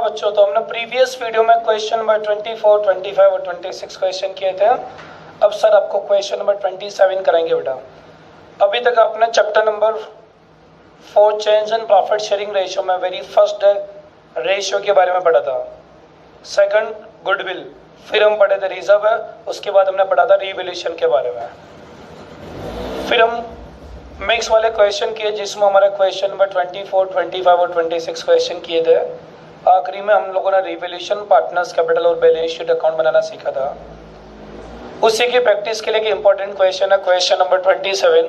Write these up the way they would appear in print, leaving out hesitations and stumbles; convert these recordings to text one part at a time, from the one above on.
हाँ बच्चों, तो हमने प्रीवियस वीडियो में क्वेश्चन नंबर 24, 25 और 26 क्वेश्चन किए थे। अब सर आपको क्वेश्चन नंबर 27 करेंगे बेटा। अभी तक आपने chapter number 4 change and profit sharing ratio में वेरी फर्स्ट रेशियो के बारे में पढ़ा था, सेकंड गुडविल, फिर हम पढ़े थे रिजर्व है, उसके बाद हमने पढ़ा था रिवैल्यूएशन के बारे में। फिर हम मिक्स वाले क्वेश्चन किए जिसमें हमारे क्वेश्चन नंबर 24, 25 और 26 क्वेश्चन किए थे। आखिरी में हम लोगों ने रिवैल्यूएशन, पार्टनर्स कैपिटल और बैलेंस शीट अकाउंट बनाना सीखा था। उसी की प्रैक्टिस के लिए एक इंपॉर्टेंट क्वेश्चन है क्वेश्चन नंबर 27।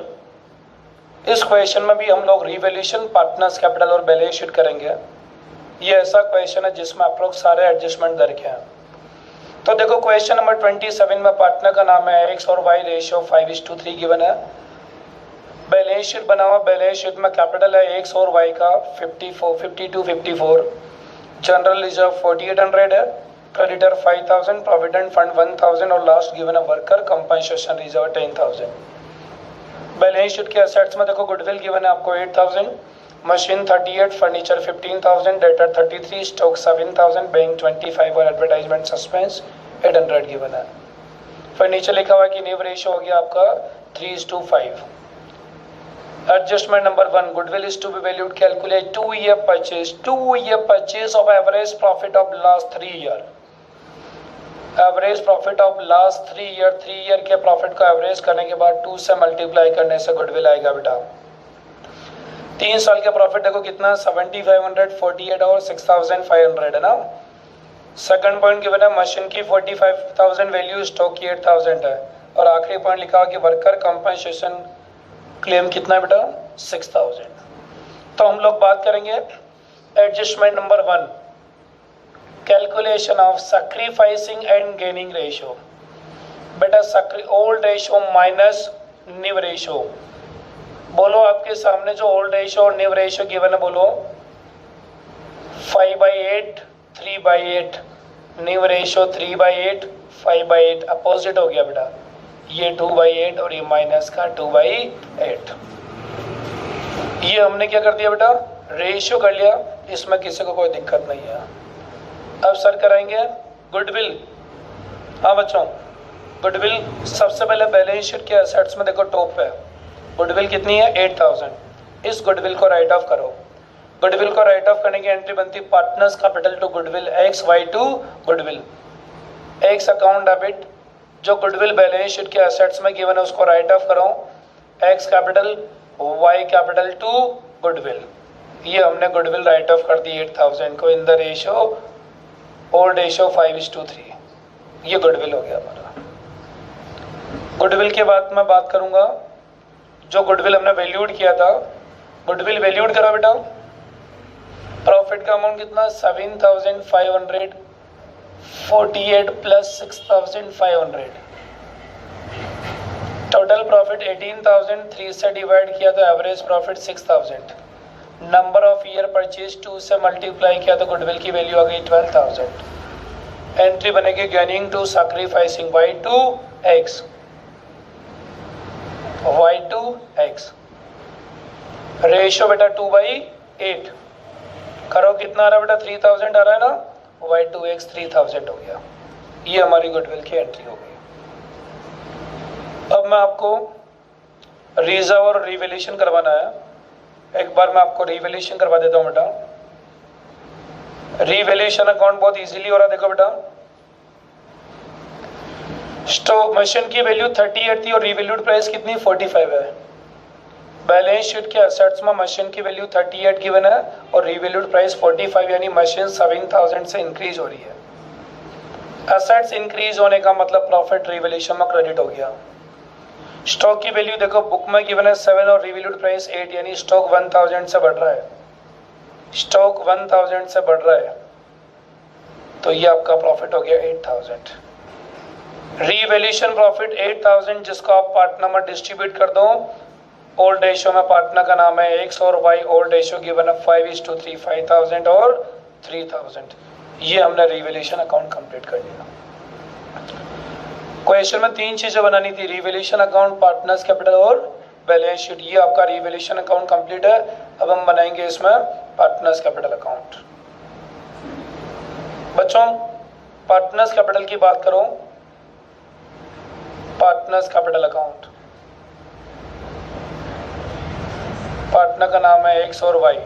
इस क्वेश्चन में भी हम लोग रिवैल्यूएशन, पार्टनर्स कैपिटल और बैलेंस शीट करेंगे। ये ऐसा क्वेश्चन है जिसमें आप लोग सारे एडजस्टमेंट करके हैं। तो देखो क्वेश्चन नंबर 27 में पार्टनर का नाम है एक्स और वाई, रेशियो 5:3 गिवन है। बैलेंस शीट बना हुआ, बैलेंस शीट में कैपिटल है एक्स और वाई का 52, 54, जनरल रिजर्व 4800 है, क्रेडिटर 5000, प्रोविडेंट फंड 1000 और लास्ट गिवन है worker compensation reserve 10000। Balance sheet के एसेट्स में देखो गुडविल गिवन है आपको 8000, machine 38, furniture 15000, debtor 33, stock 7000, bank 25 और एडवर्टाइजमेंट सस्पेंस 800 गिवन है। फर्नीचर लिखा हुआ है कि न्यू रेशियो हो गया आपका 3:5। Adjustment number 1, goodwill is to be valued, calculate 2-year purchase of average profit of last 3 year। Average profit of last 3 year के प्रॉफिट को एवरेज करने के बाद 2 से मल्टीप्लाई करने से गुडविल आएगा बेटा। 3 साल के प्रॉफिट देखो कितना 7500, 48 और 6500 है ना। सेकंड पॉइंट गिवन है मशीन की 45000 वैल्यू, स्टॉक की 8000 है, और आखिरी पॉइंट लिखा हुआ कि वर्कर कंपनसेशन क्लेम कितना है बेटा 6000। तो हम लोग बात करेंगे adjustment number 1, calculation of sacrificing and gaining ratio. बेटा old ratio minus new ratio. बोलो आपके सामने जो ओल्ड रेशियो और न्यू रेशियो गिवन है, बोलो 5/8, 3/8, न्यू रेशियो 3/8, 5/8, अपोजिट हो गया बेटा। ये 2/8 और ये माइनस का 2/8। ये हमने क्या कर दिया बेटा, रेशियो कर लिया, इसमें किसी को कोई दिक्कत नहीं है। अब सर कराएंगे गुडविल। हाँ बच्चों, गुडविल सबसे पहले बैलेंस शीट के एसेट्स में देखो टॉप पे गुडविल कितनी है 8000। इस गुडविल को राइट ऑफ करो। गुडविल को राइट ऑफ करने की एंट्री बनती partners capital to goodwill, X Y to goodwill, X account debit, जो गुडविल बैलेंस शीट के एसेट्स में गिवन है उसको राइट ऑफ करो, X capital Y capital to goodwill. ये हमने गुडविल राइट ऑफ कर दी 8000 को in the ratio old ratio 5:3। ये गुडविल हो गया हमारा। गुडविल के बाद मैं बात करूंगा जो गुडविल हमने वैल्यूड किया था। गुडविल वैल्यूड करा बेटा, प्रॉफिट का अमाउंट कितना 7548 प्लस 6500, टोटल प्रॉफिट 18003 से डिवाइड किया तो average profit 6000। Number of year purchase 2 से मल्टीप्लाई किया तो गुडविल की वैल्यू आ गई 12000। एंट्री बनेगी gaining to sacrificing y2x, ratio बेटा 2/8। करो कितना आ रहा है बेटा 3000 आ रहा है ना, y2x 3000 हो गया। ये हमारी गुडविल की एंट्री हो गई। अब मैं आपको रिजर्व और रिवैल्यूएशन करवाना है। एक बार मैं आपको रिवैल्यूएशन करवा देता हूँ बेटा। रिवैल्यूएशन अकाउंट बहुत इजीली हो रहा है। देखो बेटा, स्टॉक मशीन की वैल्यू 38 थी और रिवैल्यूड प्राइस कितनी 45 है। बैलेंस शीट के एसेट्स में मशीन की वैल्यू 38 गिवन है और रिवैल्यूड प्राइस 45, यानी मशीन 7000 से इंक्रीज हो रही है। एसेट्स इंक्रीज होने का मतलब प्रॉफिट रिवैल्यूएशन में क्रेडिट हो गया। स्टॉक की वैल्यू देखो बुक में गिवन है 7 और रिवैल्यूड प्राइस 8, यानी स्टॉक 1000 से बढ़ रहा है। स्टॉक 1000 से बढ़ रहा है तो ये आपका प्रॉफिट हो गया 8000। रिवैल्यूएशन प्रॉफिट 8000 जिसको आप पार्टनर में डिस्ट्रीब्यूट कर दो। ओल्ड रेशियो में पार्टनर का नाम है एक्स और वाई, ओल्ड रेशियो गिवन है 5:3, 5000 और 3000। ये हमने रिवैल्यूएशन अकाउंट कंप्लीट कर लिया। क्वेश्चन में 3 चीजें बनानी थी, रिवैल्यूएशन अकाउंट, पार्टनर्स कैपिटल और बैलेंस शीट। ये आपका रिवैल्यूएशन अकाउंट कंप्लीट है। अब हम बनाएंगे इसमें पार्टनर्स कैपिटल अकाउंट। बच्चों पार्टनर्स कैपिटल की बात करो, पार्टनर्स कैपिटल अकाउंट, पार्टनर का नाम है एक्स और वाई।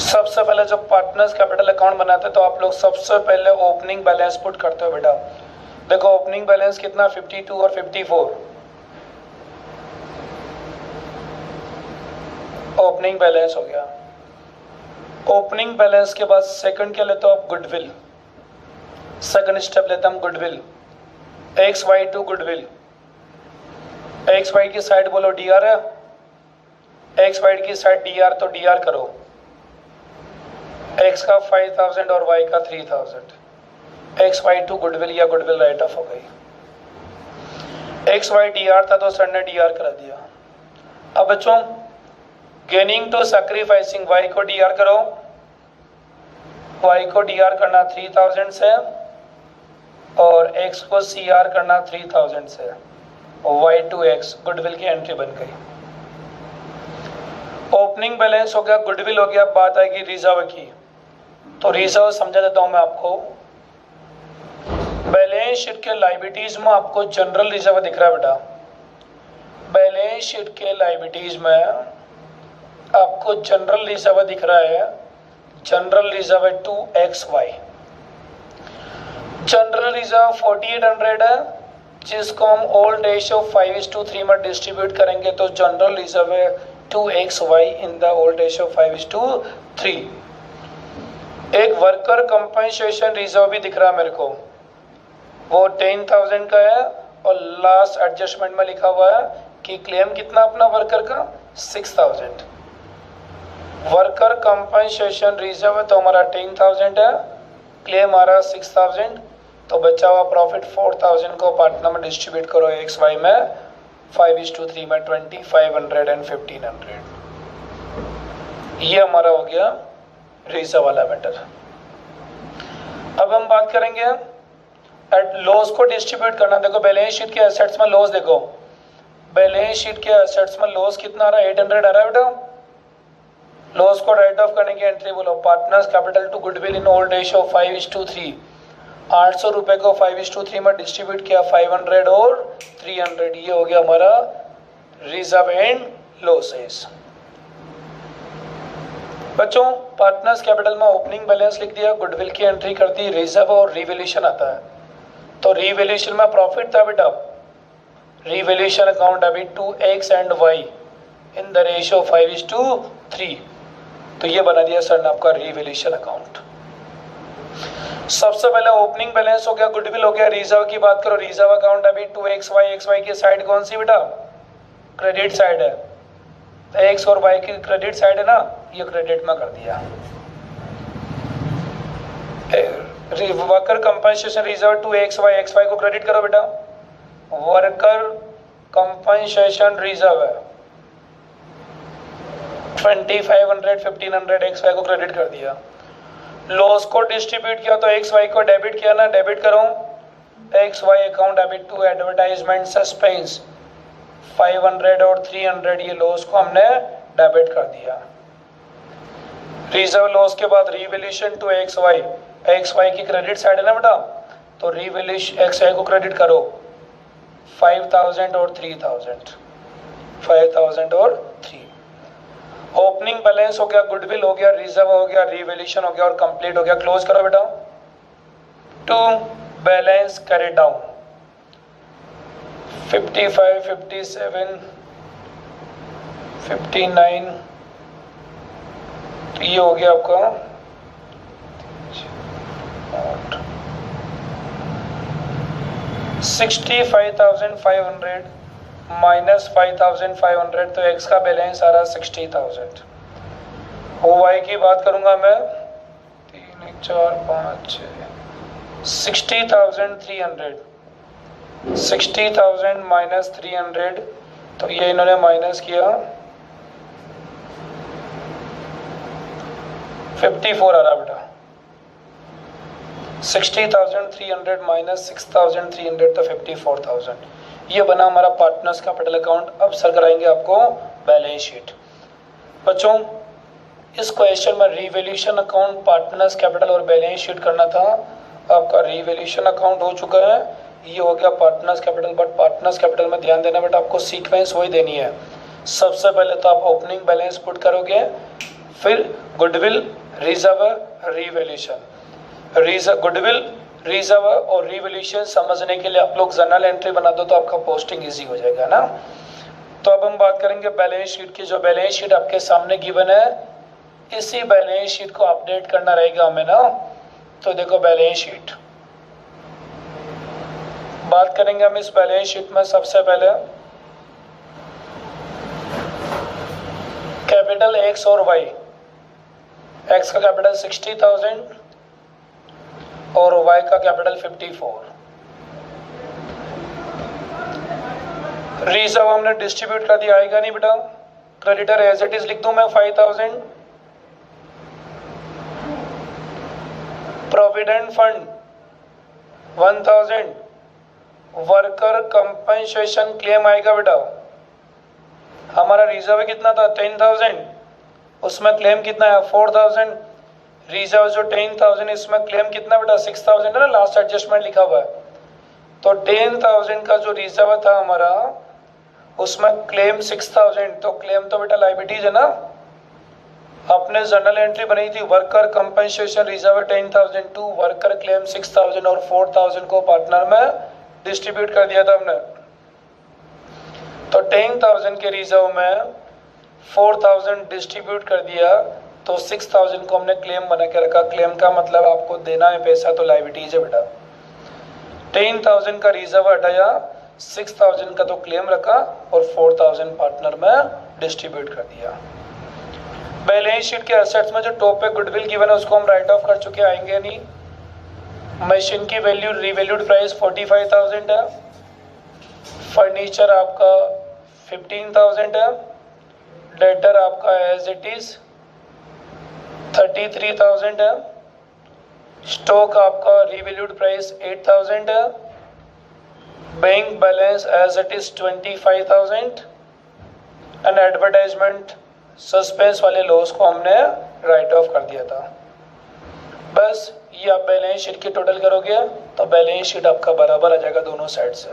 सबसे पहले जब पार्टनर्स कैपिटल अकाउंट बनाते हैं तो आप लोग सबसे पहले ओपनिंग बैलेंस पुट करते हो बेटा। देखो ओपनिंग बैलेंस कितना 52 और 54। ओपनिंग बैलेंस हो गया। ओपनिंग बैलेंस के बाद सेकंड क्या लेते हो आप, गुडविल। सेकंड स्टेप लेते हम goodwill, X Y to goodwill. X Y की साइड बोलो डी आर है, एक्स वाई की साइड डी आर तो डी आर करो। एक्स का 5000 और वाई का 3000। एक्स वाई टू गुडविल या गुडविल राइट ऑफ हो गई। एक्स वाई डी आर था तो सर ने डी आर करा दिया। अब बच्चों गेनिंग टू सैक्रिफाइसिंग, वाई को डी आर करो। वाई को डी आर करना 3000 से और एक्स को सी आर करना 3000 से। वाई टू एक्स गुडविल की एंट्री बन गई। ओपनिंग बैलेंस हो गया, गुडविल हो गया। बात आएगी रिजर्व की, तो रिजर्व समझा देता हूं मैं आपको। बैलेंस शीट के लायबिलिटीज में आपको जनरल रिजर्व दिख रहा है बेटा। बैलेंस शीट के लायबिलिटीज में आपको जनरल रिजर्व दिख रहा है। जनरल रिजर्व है 2XY। जनरल रिजर्व 4800 है, जिसको हम ओल्ड रेशियो 5:3 में डिस्ट्रीब्यूट करेंगे तो जनरल रिजर्व है 2XY in the old ratio 5:3। एक वर्कर कंपनसेशन रिजर्व भी दिख रहा है मेरे को, वो 10,000 का है और लास्ट एडजस्टमेंट में लिखा हुआ है कि क्लेम कितना अपना वर्कर का 6,000। वर्कर कंपनसेशन रिजर्व है तो हमारा 10,000 है, क्लेम आ रहा है 6,000, तो बचा हुआ प्रॉफिट 4,000 को पार्टनर में डिस्ट्रीब्यूट करो XY में 5:3 में 2,500 एंड 1,500। ये हमारा हो गया रिजर्व वाला मैटर। अब हम बात करेंगे लॉस को डिस्ट्रीब्यूट करना। देखो बैलेंस शीट के एसेट्स में लॉस, देखो बैलेंस शीट के एसेट्स में लॉस कितना आ रहा है, 800 आ रहा है बेटा। लॉस को राइट ऑफ करने की एंट्री बोलो, partners capital to goodwill in old ratio 5:3। 800 रुपए को 5:3 में डिस्ट्रीब्यूट किया, 500 और 300। ये हो गया हमारा रिजर्व एंड लॉसेस। बच्चों पार्टनर्स कैपिटल में ओपनिंग बैलेंस लिख दिया, गुडविल की एंट्री कर दी, रिजर्व और रिवैल्यूएशन आता है। तो रिवैल्यूएशन में प्रॉफिट था बेटा, रिवैल्यूएशन अकाउंट अभी 2X and Y in the ratio 5:3। तो ये बना दिया सर ने आपका रिवैल्यूएशन अकाउंट। सबसे पहले ओपनिंग बैलेंस हो गया, गुडविल हो गया। रिजर्व की बात करो, रिजर्व अकाउंट अभी 2XY। XY की साइड कौन सी बेटा, क्रेडिट साइड है, तो X और Y की क्रेडिट साइड है ना, ये क्रेडिट में कर दिया। Worker compensation reserve 2XY, XY को क्रेडिट करो बेटा। वर्कर कंपनसेशन रिजर्व है 2,500 1,500, XY को क्रेडिट कर दिया। लॉस को डिस्ट्रीब्यूट किया तो XY को डेबिट किया ना, डेबिट करो। XY account debit to advertisement suspense 500 और 300, ये लॉस को हमने डेबिट कर दिया। रिजर्व लॉस के बाद रिवैल्यूएशन टू XY। XY की क्रेडिट साइड है ना बेटा, तो रिवैल्यूएशन XY को क्रेडिट करो 5,000 और 3,000, 5,000 और 3। ओपनिंग बैलेंस हो गया, गुडविल हो गया, रिजर्व हो गया, रिवैल्यूएशन हो गया और कंप्लीट हो गया। क्लोज करो बेटा। टू बैलेंस कैरी डाउन 55, 57, 59, तो ये हो गया आपका 65,500 माइनस 5,500, तो एक्स का बैलेंस आ रहा 60,000। वाई की बात करूंगा मैं 3, 4, 5, 6, 60,300। 60,000 माइनस 300, तो ये इन्होंने माइनस किया 54 आ रहा बेटा। 60,300 माइनस 6,300 तो 54,000। ये बना हमारा पार्टनर्स कैपिटल अकाउंट। अब सर कराएंगे आपको बैलेंस शीट। बच्चों इस क्वेश्चन में रिवैल्यूएशन अकाउंट, पार्टनर्स कैपिटल और बैलेंस शीट करना था। आपका रिवैल्यूएशन अकाउंट हो चुका है, ये हो गया partners capital. But partners capital में ध्यान देना बेटा, आपको सीक्वेंस वही देनी है। सबसे पहले तो आप ओपनिंग बैलेंस पुट करोगे, फिर goodwill, reserve, revaluation. Goodwill, reserve और रिवैल्यूएशन समझने के लिए आप लोग जर्नल एंट्री बना दो तो आपका पोस्टिंग इजी हो जाएगा ना। तो अब हम बात करेंगे बैलेंस शीट की। जो बैलेंस शीट आपके सामने गिवन है, इसी बैलेंस शीट को अपडेट करना रहेगा हमें ना। तो देखो बैलेंस शीट बात करेंगे हम इस बैलेंस शीट में। सबसे पहले कैपिटल एक्स और वाई। एक्स का कैपिटल 60,000 और वाई का कैपिटल 54। रिजर्व हमने डिस्ट्रीब्यूट कर दिया, आएगा नहीं बेटा। क्रेडिटर एज इट इज लिख दूं मैं 5,000। Provident fund 1,000। Worker compensation claim आएगा बेटा। हमारा रिजर्व कितना था 10,000, उसमें क्लेम कितना है 4,000। रिजर्व जो 10,000 इसमें क्लेम कितना बेटा 6,000 है ना, लास्ट एडजस्टमेंट लिखा हुआ है। तो 10,000 का जो रिजर्व था हमारा, उसमें क्लेम 6,000। तो क्लेम तो बेटा लायबिलिटीज है ना। आपने जर्नल एंट्री बनाई थी, worker compensation reserve 10,000 to worker claim 6,000 और 4,000 को पार्टनर में डिस्ट्रीब्यूट कर दिया था हमने। तो 10,000 के रिजर्व में 4,000 डिस्ट्रीब्यूट कर दिया, तो 6,000 को हमने क्लेम बना के रखा। क्लेम का मतलब आपको देना है पैसा, तो लायबिलिटीज है बेटा। 10,000 का रिजर्व हटाया, 6,000 का तो क्लेम रखा और 4,000 पार्टनर में डिस्ट्रीब्यूट कर दिया। बैलेंस शीट के एसेट्स में जो टॉप पे गुडविल गिवन है उसको हम राइट ऑफ कर चुके, आएंगे नहीं। मशीन की वैल्यू रिवैल्यूड प्राइस 45,000 है। फर्नीचर आपका 15,000 है। डेटर आपका एज इट इज 33,000 है। स्टॉक आपका रिवैल्यूड प्राइस 8,000 है। Bank balance as it is 25,000 and advertisement suspense वाले लॉस को हमने राइट ऑफ कर दिया था। बस ये आप बैलेंस शीट की टोटल करोगे तो बैलेंस शीट आपका बराबर आ जाएगा दोनों साइड से।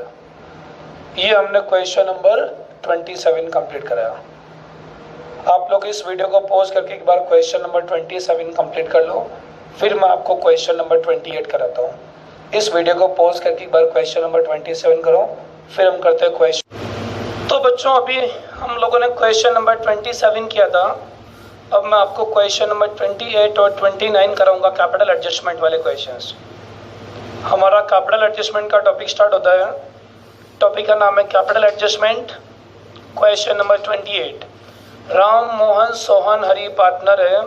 ये हमने क्वेश्चन नंबर 27 कंप्लीट कराया। आप लोग इस वीडियो को पॉज करके एक बार क्वेश्चन नंबर 27 कंप्लीट कर लो, फिर मैं आपको क्वेश्चन नंबर 28 कराता हूँ। इस वीडियो को पॉज करके एक बार क्वेश्चन नंबर 27 करो, फिर हम करते हैं क्वेश्चन। तो बच्चों अभी हम लोगों ने क्वेश्चन नंबर 27 किया था। अब मैं आपको क्वेश्चन नंबर 28 और 29 कराऊंगा, कैपिटल एडजस्टमेंट वाले क्वेश्चंस। हमारा कैपिटल एडजस्टमेंट का टॉपिक स्टार्ट होता है। टॉपिक का नाम है capital adjustment. Question number 28, Ram Mohan Sohan Hari partner है,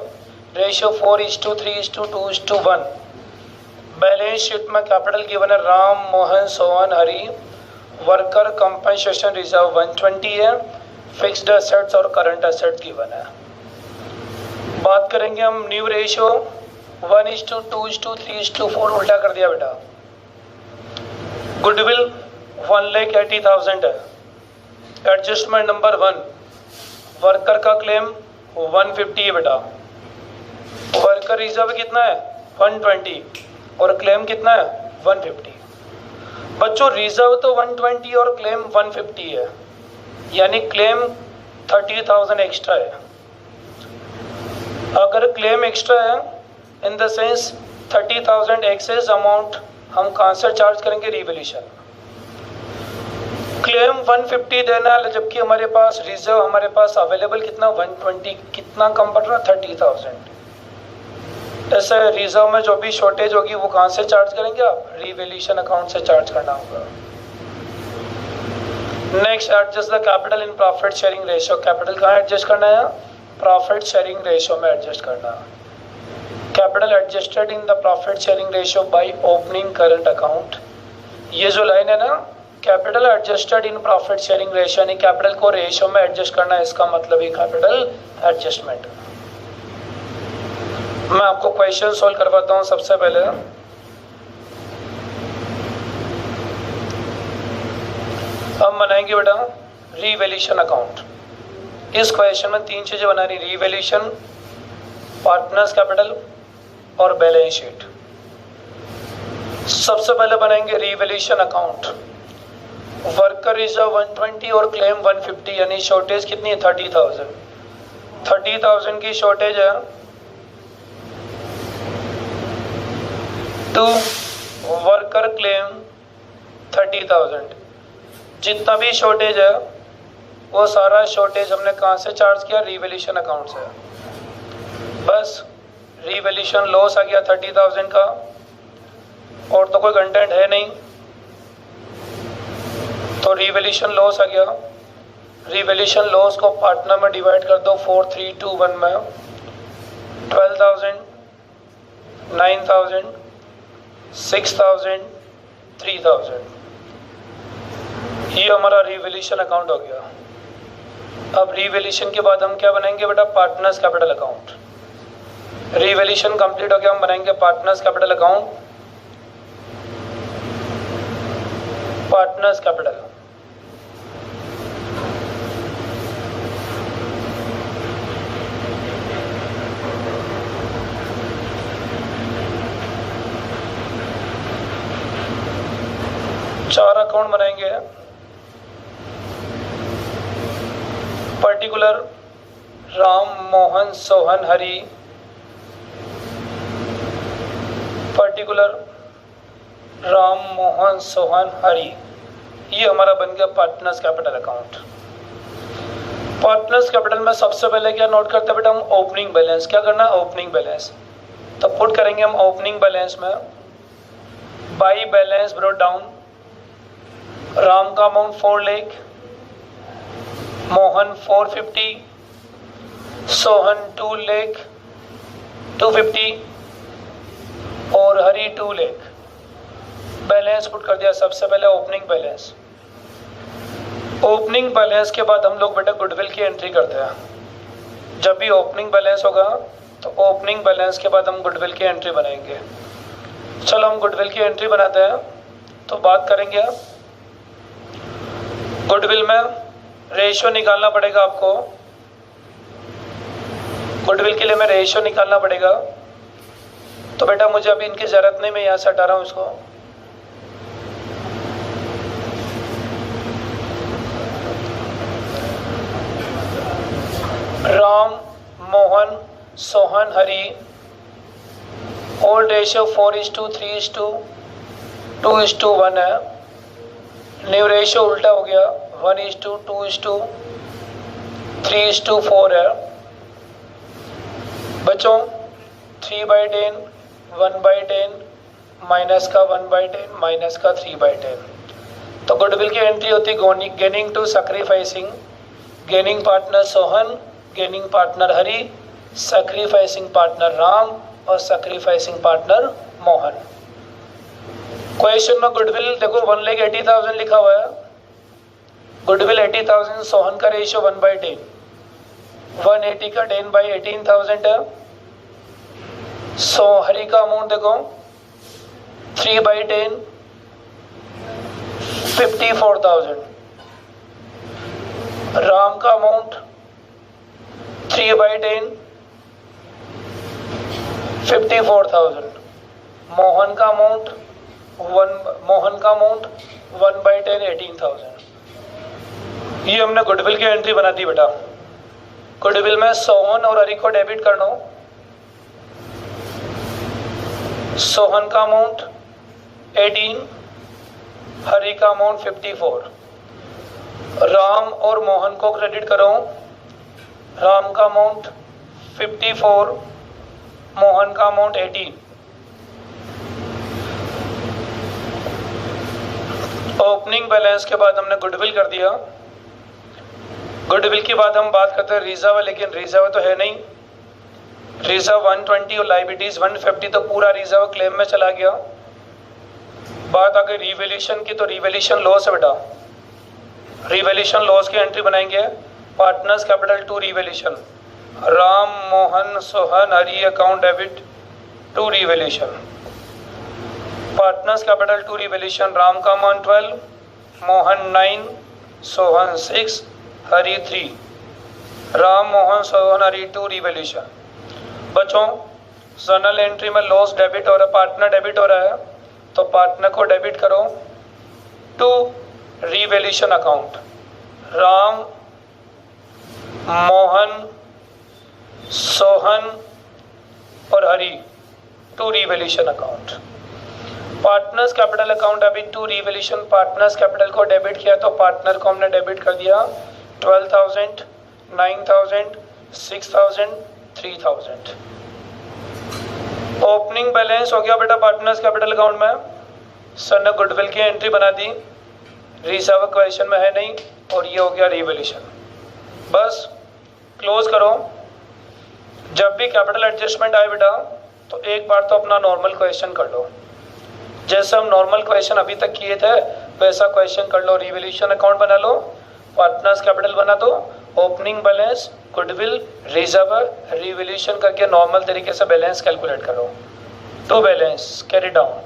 रेशियो 4:3:2:1। बैलेंस शीट में कैपिटल गिवन है Ram Mohan Sohan Hari. Worker compensation reserve 120 है। फिक्स्ड एसेट्स और करंट एसेट्स गिवन है। बात करेंगे हम न्यू रेशियो 1:2:3:4 उल्टा कर दिया बेटा। गुडविल 1,80,000 है। एडजस्टमेंट नंबर 1, वर्कर का क्लेम 150 है बेटा। वर्कर रिजर्व कितना है 120 और क्लेम कितना है 150। बच्चों रिजर्व तो 120 और क्लेम 150 है, यानी क्लेम 30,000 एक्स्ट्रा है। अगर क्लेम एक्स्ट्रा है in the sense 30,000 excess amount हम कहाँ से चार्ज करेंगे, रिवैल्यूएशन। क्लेम 150 देना है, जबकि हमारे पास रिजर्व हमारे पास अवेलेबल कितना 120, कितना कम पड़ रहा 30,000। ऐसे रिजर्व में जो भी शॉर्टेज होगी वो कहाँ से चार्ज करेंगे आप, रिवैल्यूएशन अकाउंट से चार्ज करना होगा। Next, adjust the capital in profit sharing ratio. Capital कहाँ एडजस्ट करना है, प्रॉफिट शेयरिंग रेशियो में एडजस्ट करना। Capital adjusted in the profit sharing ratio by opening current account. ये जो लाइन है ना, capital adjusted in profit sharing ratio, यानी कैपिटल को रेशियो में एडजस्ट करना है, इसका मतलब ही कैपिटल एडजस्टमेंट। मैं आपको क्वेश्चन सॉल्व करवाता हूं। सबसे पहले हम बनाएंगे बेटा रिवैल्यूएशन अकाउंट। इस क्वेश्चन में 3 चीजें बनानी, रिवैल्यूएशन, पार्टनर्स कैपिटल और बैलेंस शीट। सबसे पहले बनाएंगे रिवैल्यूएशन अकाउंट। वर्कर रिजर्व 120 और क्लेम 150, यानी शॉर्टेज कितनी है 30,000। 30,000 की शॉर्टेज है। To worker claim 30,000। जितना भी शॉर्टेज है वो सारा शॉर्टेज हमने कहाँ से चार्ज किया, रिवैल्यूएशन अकाउंट से। बस रिवैल्यूएशन लॉस आ गया 30,000 का, और तो कोई कंटेंट है नहीं, तो रिवैल्यूएशन लॉस आ गया। रिवैल्यूएशन लॉस को पार्टनर में डिवाइड कर दो 4, 3, 2, 1 में। 12,000, 9,000, 6,000, 3,000। ये हमारा रिवैल्यूएशन अकाउंट हो गया। अब रिवैल्यूएशन के बाद हम क्या बनाएंगे बेटा, partners capital account. Revaluation complete हो गया, हम बनाएंगे partners capital account. Partners capital चार अकाउंट बनाएंगे। पर्टिकुलर राम, मोहन, सोहन, हरि। पर्टिकुलर राम, मोहन, सोहन, हरि। ये हमारा बन गया partners capital account. Partners capital में सबसे पहले क्या नोट करते हैं बेटा, हम ओपनिंग बैलेंस। क्या करना है, ओपनिंग बैलेंस। तो पुट करेंगे हम ओपनिंग बैलेंस में, by balance brought down. Ram का अमाउंट 4 लाख, मोहन 450, सोहन 2 लाख 250 और हरि 2 लाख। बैलेंस पुट कर दिया सबसे पहले ओपनिंग बैलेंस। ओपनिंग बैलेंस के बाद हम लोग बेटा गुडविल की एंट्री करते हैं। जब भी ओपनिंग बैलेंस होगा तो ओपनिंग बैलेंस के बाद हम गुडविल की एंट्री बनाएंगे। चलो हम गुडविल की एंट्री बनाते हैं। तो बात करेंगे गुडविल में रेशियो निकालना पड़ेगा आपको। गुडविल के लिए मैं रेशियो निकालना पड़ेगा। तो बेटा मुझे अभी इनकी ज़रूरत नहीं, मैं यहाँ से हटा रहा हूँ इसको। राम, मोहन, सोहन, हरि। ओल्ड रेशियो 4:3:2:1 है। न्यू रेशियो उल्टा हो गया, 1:2:3:4 है। बच्चों 3/10, 1/10, माइनस का 1/10, माइनस का 3/10। तो गुडविल की एंट्री होती gaining to sacrificing. Gaining partner Sohan, gaining partner Hari, sacrificing partner Ram और सैक्रिफाइसिंग पार्टनर मोहन। क्वेश्चन में गुडविल देखो 1,80,000 लिखा हुआ है। गुडविल 80,000, सोहन का रेशियो 1/10, 180 का 10/18,000 है। सो हरि का अमाउंट देखो 3/10, 54,000। राम का अमाउंट 3/10, 54,000। मोहन का अमाउंट 1/10, 18,000। ये हमने गुडविल की एंट्री बना दी बेटा। गुडविल में सोहन और हरि को डेबिट करना हो। सोहन का अमाउंट 18, हरि का अमाउंट 54। राम और मोहन को क्रेडिट करो। राम का अमाउंट 54, मोहन का अमाउंट 18। ओपनिंग बैलेंस के बाद हमने गुडविल कर दिया। गुडविल के बाद हम बात करते हैं रिजर्व, लेकिन रिजर्व तो है नहीं। रिजर्व 120 और लाइबिलिटीज 150, तो पूरा रिजर्व क्लेम में चला गया। बात आ गई रिवैल्यूएशन की, तो रिवैल्यूएशन लॉस है बेटा। रिवैल्यूएशन लॉस की एंट्री बनाएंगे। Partners capital to revaluation. Ram, Mohan, Sohan, Hari account debit to revaluation. Partners capital to revaluation. Ram का amount 12, Mohan 9, Sohan 6, Hari 3। Ram, Mohan, Sohan, Hari to revaluation. बच्चों जर्नल एंट्री में लॉस डेबिट हो रहा है, पार्टनर डेबिट हो रहा है, तो पार्टनर को डेबिट करो to revaluation account. Ram, Mohan, Sohan और Hari to revaluation account. Partners capital account अभी टू रिवैल्यूएशन, पार्टनर्स कैपिटल को डेबिट किया तो पार्टनर को हमने डेबिट कर दिया 12,000, 9,000, 6,000, 3,000। ओपनिंग बैलेंस हो गया बेटा पार्टनर्स कैपिटल अकाउंट में। सर ने गुडविल की एंट्री बना दी, रिजर्व क्वेश्चन में है नहीं, और ये हो गया रिवैल्यूएशन। बस क्लोज करो। जब भी कैपिटल एडजस्टमेंट आए बेटा तो एक बार तो अपना नॉर्मल क्वेश्चन कर लो, जैसे हम नॉर्मल क्वेश्चन अभी तक किए थे वैसा क्वेश्चन कर लो। रिवैल्यूएशन अकाउंट बना लो, पार्टनर्स कैपिटल बना दो, opening balance, goodwill, reserve, revaluation करके नॉर्मल तरीके से बैलेंस कैलकुलेट करो। To balance carry down,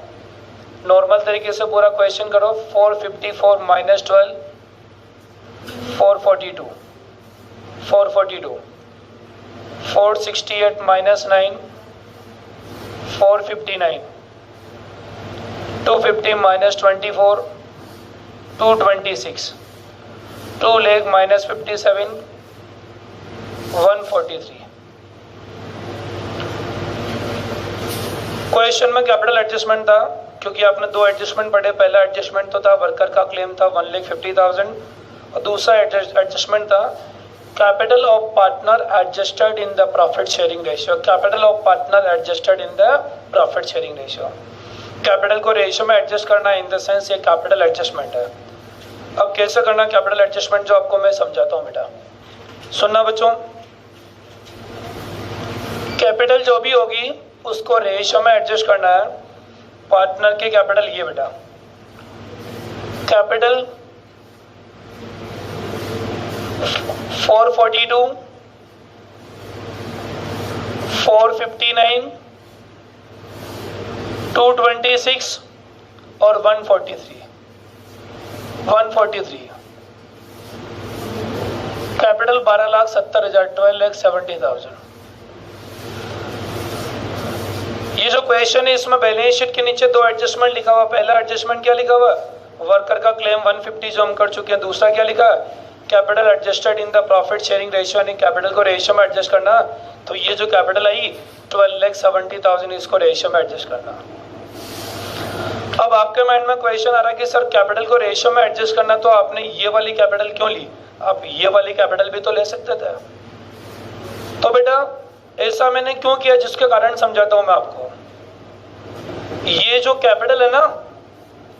normal तरीके से पूरा क्वेश्चन करो। 454 minus 12, 442, 442, 468 minus 9, 459, 250 minus 24, 226, 2 lakh minus 57, 143। Question में कैपिटल एडजस्टमेंट था क्योंकि आपने दो एडजस्टमेंट पढ़े। पहला एडजस्टमेंट तो था वर्कर का क्लेम था 1,50,000 और दूसरा एडजस्टमेंट था capital of partner adjusted in the profit sharing ratio. Capital of partner adjusted in the profit sharing ratio, capital को रेशियो में एडजस्ट करना इन द सेंस ये कैपिटल एडजस्टमेंट है। अब कैसे करना कैपिटल एडजस्टमेंट जो आपको मैं समझाता हूँ बेटा, सुनना बच्चों। कैपिटल जो भी होगी उसको रेशियो में एडजस्ट करना है। पार्टनर के कैपिटल ये बेटा, कैपिटल 442, 459, 226 और 143, 143। कैपिटल 12,70,000, 12,70,000। ये जो क्वेश्चन है इसमें बैलेंस शीट के नीचे दो एडजस्टमेंट लिखा हुआ। पहला एडजस्टमेंट क्या लिखा हुआ, वर्कर का क्लेम 150 जो हम कर चुके हैं। दूसरा क्या लिखा, capital adjusted in the profit sharing ratio, यानी कैपिटल को रेशियो में एडजस्ट करना। तो ये जो कैपिटल आई 12,70,000 इसको रेशियो में एडजस्ट करना। अब आपके माइंड में क्वेश्चन आ रहा है कि सर कैपिटल को रेशियो में एडजस्ट करना तो आपने ये वाली कैपिटल क्यों ली, आप ये वाली कैपिटल भी तो ले सकते थे। तो बेटा ऐसा मैंने क्यों किया जिसके कारण समझाता हूं मैं आपको। ये जो कैपिटल है ना,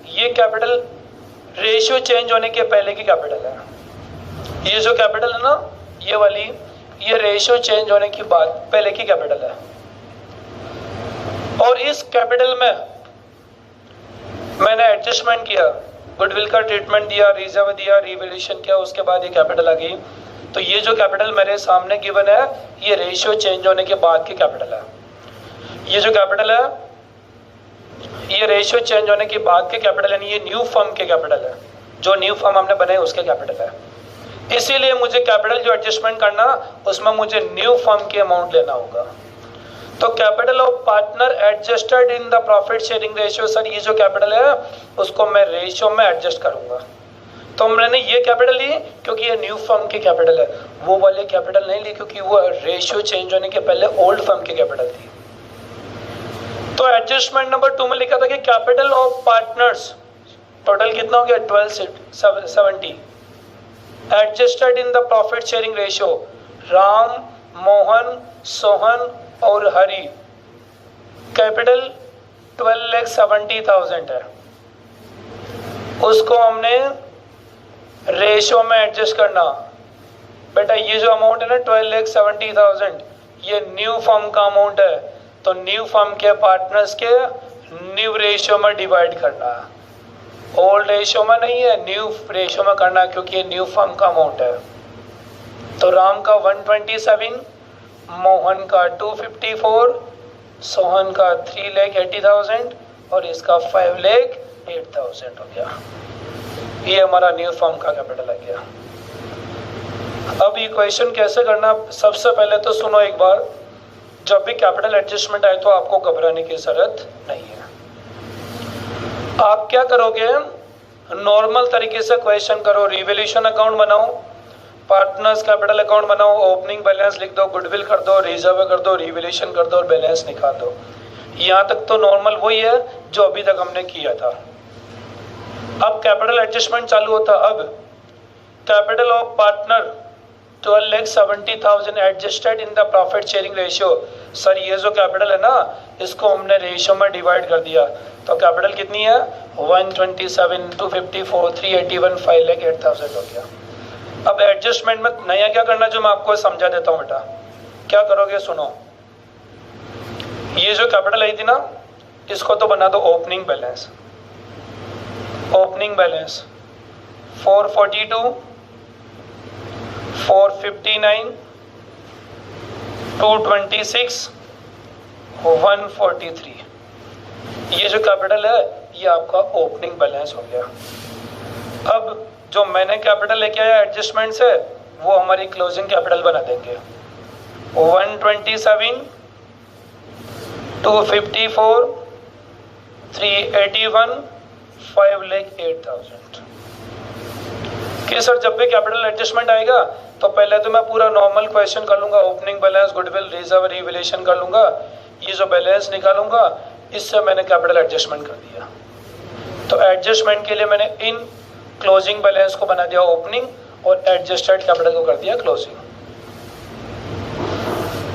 ये कैपिटल रेशियो चेंज होने के पहले की कैपिटल है। ये जो कैपिटल है ना ये वाली, ये रेशियो चेंज होने की बाद पहले की कैपिटल है। और इस कैपिटल में मैंने एडजस्टमेंट किया, गुडविल का ट्रीटमेंट दिया, रिजर्व दिया, रिवैल्यूएशन किया, उसके बाद ये कैपिटल आ गई। तो ये जो कैपिटल मेरे सामने गिवन है ये रेशियो चेंज होने के बाद की कैपिटल है। ये जो कैपिटल है ये रेशियो चेंज होने के बाद के कैपिटल, यानी ये न्यू फर्म के कैपिटल है। जो न्यू फर्म हमने बनाए उसके कैपिटल है। इसीलिए मुझे कैपिटल जो एडजस्टमेंट करना उसमें मुझे न्यू फर्म की अमाउंट लेना होगा। तो capital of partner adjusted in the profit sharing ratio, sir ये जो कैपिटल है उसको मैं रेशियो में एडजस्ट करूंगा। तो मैंने ये कैपिटल ली क्योंकि ये न्यू फर्म की कैपिटल है, वो वाले कैपिटल नहीं ली क्योंकि वो रेशियो चेंज होने के पहले ओल्ड फर्म की कैपिटल थी। तो एडजस्टमेंट नंबर 2 में लिखा था कि कैपिटल ऑफ पार्टनर्स टोटल कितना हो गया 1270 adjusted in the profit sharing ratio, Ram, Mohan, Sohan और हरी, कैपिटल 12,70,000 है। उसको हमने रेशियो में एडजस्ट करना। बेटा ये जो अमाउंट है ना 12,70,000 ये न्यू फर्म का अमाउंट है, तो न्यू फर्म के पार्टनर्स के न्यू रेशियो में डिवाइड करना। ओल्ड रेशियो में नहीं है, न्यू रेशियो में करना क्योंकि ये न्यू फर्म का अमाउंट है। तो राम का 127, मोहन का 254, सोहन का 3,80,000 और इसका 5,08,000 हो गया। ये हमारा न्यू फर्म का कैपिटल आ गया। अब ये क्वेश्चन कैसे करना, सबसे पहले तो सुनो एक बार। जब भी कैपिटल एडजस्टमेंट आए तो आपको घबराने की जरूरत नहीं है। आप क्या करोगे, नॉर्मल तरीके से क्वेश्चन करो, रिवैल्यूएशन अकाउंट बनाओ, पार्टनर्स कैपिटल अकाउंट बनाओ, ओपनिंग बैलेंस लिख दो, गुडविल कर दो, रिजर्व कर दो, रिवैल्यूएशन कर दो और बैलेंस निकाल दो। यहाँ तक तो नॉर्मल वही है जो अभी तक हमने किया था। अब कैपिटल एडजस्टमेंट चालू होता। अब capital of partner 12,70,000 adjusted in the profit sharing ratio. Sir ये जो कैपिटल है ना, इसको हमने रेशियो में डिवाइड कर दिया, तो कैपिटल कितनी है, 127, 254, 381, 5,08,000 हो गया। अब एडजस्टमेंट में नया क्या करना, जो मैं आपको समझा देता हूँ बेटा। क्या करोगे सुनो, ये जो कैपिटल आई थी ना, इसको तो बना दो ओपनिंग बैलेंस। ओपनिंग बैलेंस 442, 459, 226, 143, ये जो कैपिटल है ये आपका ओपनिंग बैलेंस हो गया। अब जो मैंने कैपिटल लेके आया एडजस्टमेंट से, वो हमारी क्लोजिंग कैपिटल बना देंगे। 127, 254, 381, 5,08,000। कि सर जब भी कैपिटल एडजस्टमेंट आएगा तो पहले तो मैं पूरा नॉर्मल क्वेश्चन कर लूंगा, opening balance, goodwill, reserve, revaluation कर लूंगा, ये जो बैलेंस निकालूंगा, इससे मैंने कैपिटल एडजस्टमेंट कर दिया। तो एडजस्टमेंट के लिए मैंने इन क्लोजिंग बैलेंस को बना दिया ओपनिंग और एडजस्टेड कैपिटल को कर दिया क्लोजिंग।